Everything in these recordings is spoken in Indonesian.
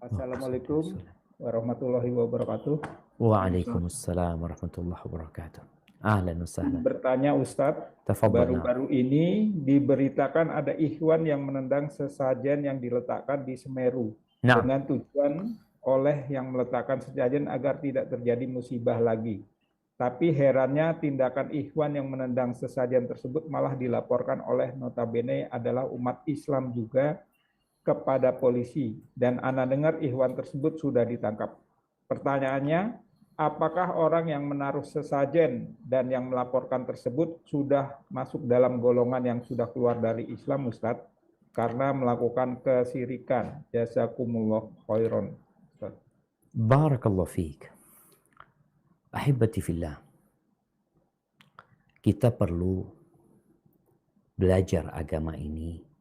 Assalamualaikum warahmatullahi wabarakatuh. Waalaikumsalam warahmatullahi wabarakatuh. Ahlan wa sahlan. Bertanya Ustadz, Tafadhal. baru-baru ini diberitakan ada ikhwan yang menendang sesajen yang diletakkan di Semeru Nah, dengan tujuan oleh yang meletakkan sesajen agar tidak terjadi musibah lagi. Tapi herannya tindakan ikhwan yang menendang sesajen tersebut malah dilaporkan oleh notabene adalah umat Islam juga kepada polisi, dan Ana dengar ikhwan tersebut sudah ditangkap. Pertanyaannya, apakah orang yang menaruh sesajen dan yang melaporkan tersebut sudah masuk dalam golongan yang sudah keluar dari Islam, Ustadz, karena melakukan kesirikan? Jazakumullah khairan. barakallahu fiik. Ahibati fillah. Kita perlu belajar agama ini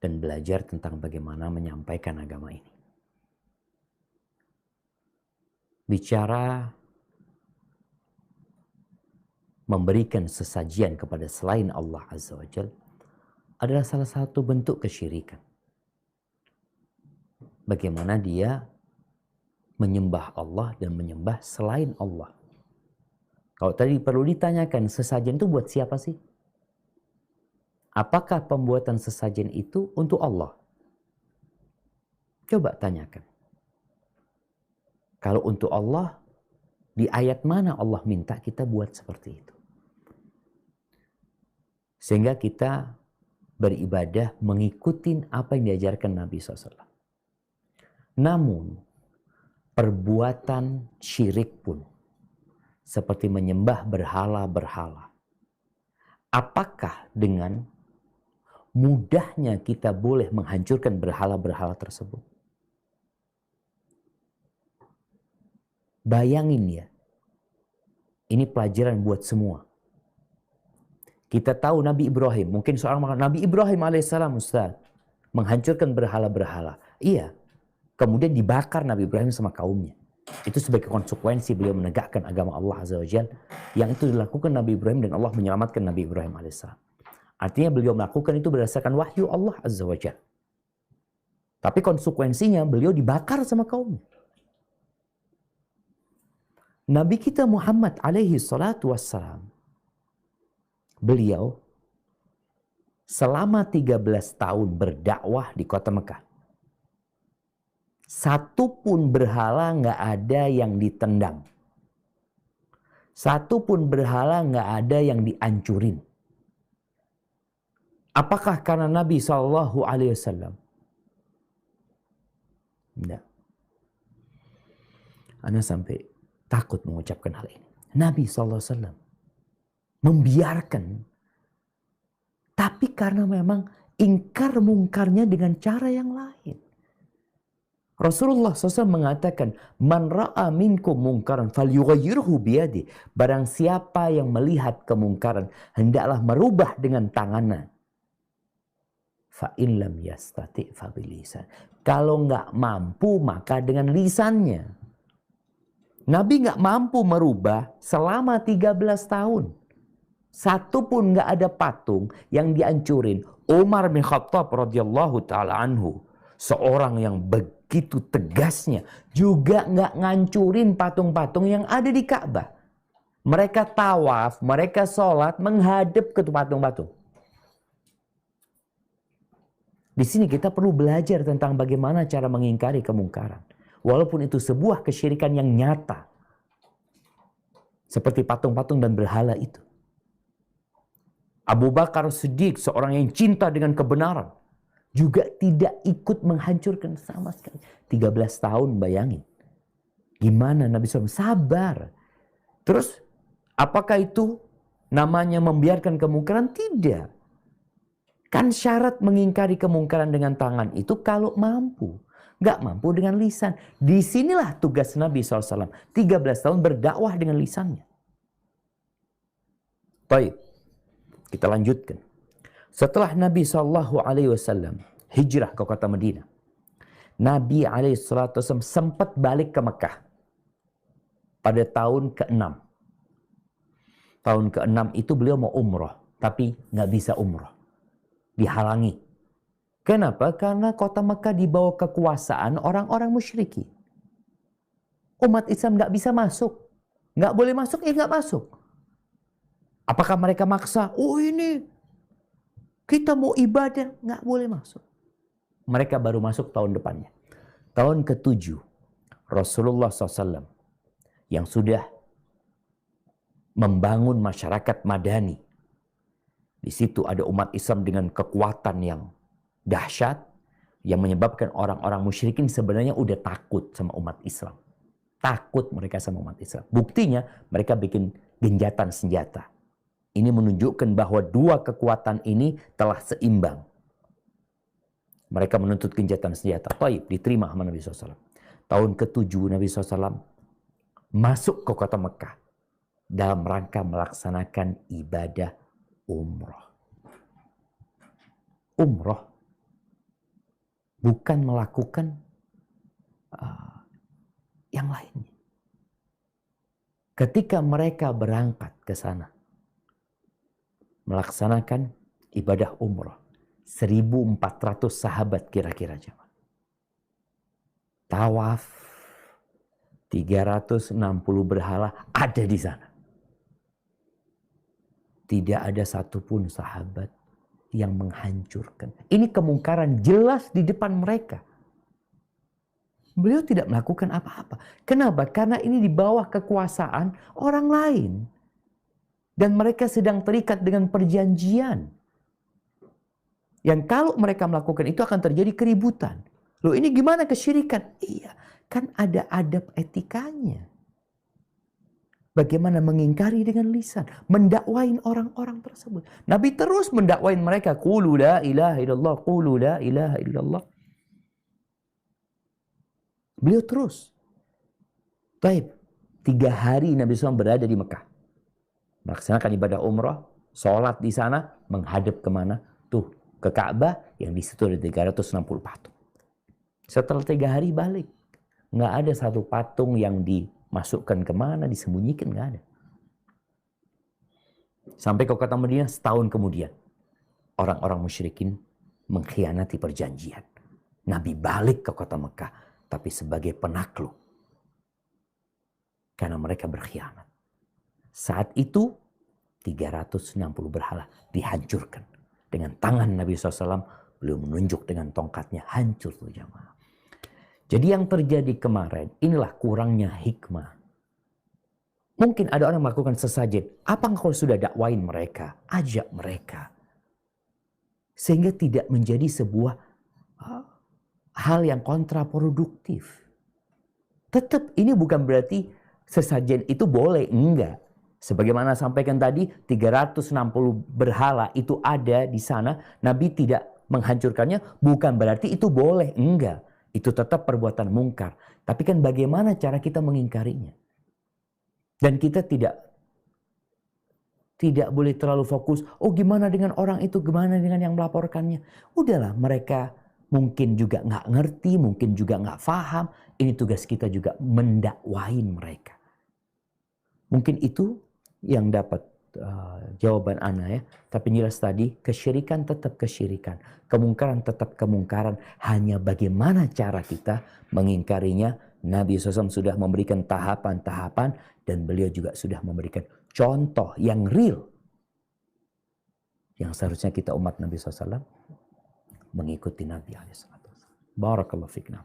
dan belajar tentang bagaimana menyampaikan agama ini. Bicara memberikan sesajian kepada selain Allah Azza wa Jalla adalah salah satu bentuk kesyirikan. Bagaimana dia menyembah Allah dan menyembah selain Allah. Kalau tadi perlu ditanyakan, sesajen itu buat siapa sih? Apakah pembuatan sesajen itu untuk Allah? Coba tanyakan. Kalau untuk Allah, di ayat mana Allah minta kita buat seperti itu? Sehingga kita beribadah mengikuti apa yang diajarkan Nabi SAW. Namun, perbuatan syirik pun, seperti menyembah berhala-berhala, apakah dengan mudahnya kita boleh menghancurkan berhala-berhala tersebut? Bayangin ya, ini pelajaran buat semua. Kita tahu Nabi Ibrahim, mungkin seorang mengatakan Nabi Ibrahim alaihissalam Ustaz, menghancurkan berhala-berhala. Iya, kemudian dibakar Nabi Ibrahim sama kaumnya. Itu sebagai konsekuensi beliau menegakkan agama Allah Azza wa Jalla. Yang itu dilakukan Nabi Ibrahim dan Allah menyelamatkan Nabi Ibrahim alaihissalam. Artinya beliau melakukan itu berdasarkan wahyu Allah Azza wa Jalla. Tapi konsekuensinya beliau dibakar sama kaumnya. Nabi kita Muhammad alaihi salatu wassalam, beliau selama 13 tahun berdakwah di kota Mekah. Satu pun berhala nggak ada yang ditendang. Satu pun berhala nggak ada yang dihancurin. Apakah karena Nabi SAW? Tidak. Ana sampai takut mengucapkan hal ini. Nabi SAW membiarkan. Tapi karena memang ingkar mungkarnya dengan cara yang lain. Rasulullah SAW mengatakan, Man ra'a minkum mungkaran falyughayyirhu biyadi. Barang siapa yang melihat kemungkaran, hendaklah merubah dengan tangannya. Fa'in lam yastati' fabilisan. Kalau nggak mampu, maka dengan lisannya. Nabi nggak mampu merubah selama 13 tahun. Satu pun nggak ada patung yang dihancurin. Umar bin Khattab radhiyallahu ta'ala anhu, seorang yang begitu tegasnya, juga nggak ngancurin patung-patung yang ada di Ka'bah. Mereka tawaf, mereka sholat menghadap ke patung-patung. Di sini kita perlu belajar tentang bagaimana cara mengingkari kemungkaran. Walaupun itu sebuah kesyirikan yang nyata. Seperti patung-patung dan berhala itu. Abu Bakar Siddiq, seorang yang cinta dengan kebenaran, juga tidak ikut menghancurkan sama sekali. 13 tahun, bayangin. Gimana Nabi SAW? Sabar. Terus, apakah itu namanya membiarkan kemungkaran? Tidak. Kan syarat mengingkari kemungkaran dengan tangan itu kalau mampu. Gak mampu dengan lisan. Disinilah tugas Nabi SAW. 13 tahun berdakwah dengan lisannya. Baik. Kita lanjutkan. Setelah Nabi SAW hijrah ke kota Madinah, Nabi SAW sempat balik ke Mekah pada tahun ke-6. Tahun ke-6 itu beliau mau umroh, tapi nggak bisa umroh, dihalangi. Kenapa? Karena kota Mekah di bawah kekuasaan orang-orang musyrikin. Umat Islam nggak bisa masuk. Nggak boleh masuk, nggak masuk. Apakah mereka maksa? Oh ini, kita mau ibadah, nggak boleh masuk. Mereka baru masuk tahun depannya. Tahun ke-7, Rasulullah SAW yang sudah membangun masyarakat madani. Di situ ada umat Islam dengan kekuatan yang dahsyat, yang menyebabkan orang-orang musyrikin sebenarnya udah takut sama umat Islam. Takut mereka sama umat Islam. Buktinya mereka bikin genjatan senjata. Ini menunjukkan bahwa dua kekuatan ini telah seimbang. Mereka menuntut genjatan senjata. Taib, diterima sama Nabi SAW. Tahun ke-7 Nabi SAW masuk ke kota Mekah dalam rangka melaksanakan ibadah umroh. Umroh. Bukan melakukan yang lainnya. Ketika mereka berangkat ke sana, melaksanakan ibadah umroh, 1.400 sahabat kira-kira jemaah. Tawaf, 360 berhala ada di sana. Tidak ada satupun sahabat yang menghancurkan. Ini kemungkaran jelas di depan mereka. Beliau tidak melakukan apa-apa. Kenapa? Karena ini di bawah kekuasaan orang lain. Dan mereka sedang terikat dengan perjanjian. Yang kalau mereka melakukan itu akan terjadi keributan. Loh ini gimana kesyirikan? Iya, kan ada adab etikanya. Bagaimana mengingkari dengan lisan. Mendakwain orang-orang tersebut. Nabi terus mendakwain mereka. Qulu la ilaha illallah. Qulu la ilaha illallah. Beliau terus. Baik, 3 hari Nabi SAW berada di Mekah. Melaksanakan ibadah umrah, sholat di sana, menghadap kemana? Tuh, ke Ka'bah yang di situ ada 360 patung. Setelah 3 hari balik. Nggak ada satu patung yang dimasukkan kemana, disembunyikan, nggak ada. Sampai ke kota Madinah setahun kemudian. Orang-orang musyrikin mengkhianati perjanjian. Nabi balik ke kota Mekah. Tapi sebagai penakluk. Karena mereka berkhianat. Saat itu 360 berhala dihancurkan. Dengan tangan Nabi SAW beliau menunjuk dengan tongkatnya. Hancur tuh jamaah. Jadi yang terjadi kemarin inilah kurangnya hikmah. Mungkin ada orang melakukan sesajen. Apa kalau sudah dakwain mereka? Ajak mereka. Sehingga tidak menjadi sebuah hal yang kontraproduktif. Tetap ini bukan berarti sesajen itu boleh, enggak. Sebagaimana sampaikan tadi, 360 berhala itu ada di sana, Nabi tidak menghancurkannya, bukan berarti itu boleh, enggak. Itu tetap perbuatan mungkar. Tapi kan bagaimana cara kita mengingkarinya? Dan kita tidak boleh terlalu fokus, oh gimana dengan orang itu, gimana dengan yang melaporkannya. Udahlah, mereka mungkin juga nggak ngerti, mungkin juga nggak paham. Ini tugas kita juga mendakwain mereka. Mungkin itu yang dapat jawaban Ana ya. Tapi jelas tadi, kesyirikan tetap kesyirikan. Kemungkaran tetap kemungkaran. Hanya bagaimana cara kita mengingkarinya. Nabi SAW sudah memberikan tahapan-tahapan. Dan beliau juga sudah memberikan contoh yang real. Yang seharusnya kita umat Nabi SAW mengikuti Nabi SAW. Barakallahu fikna.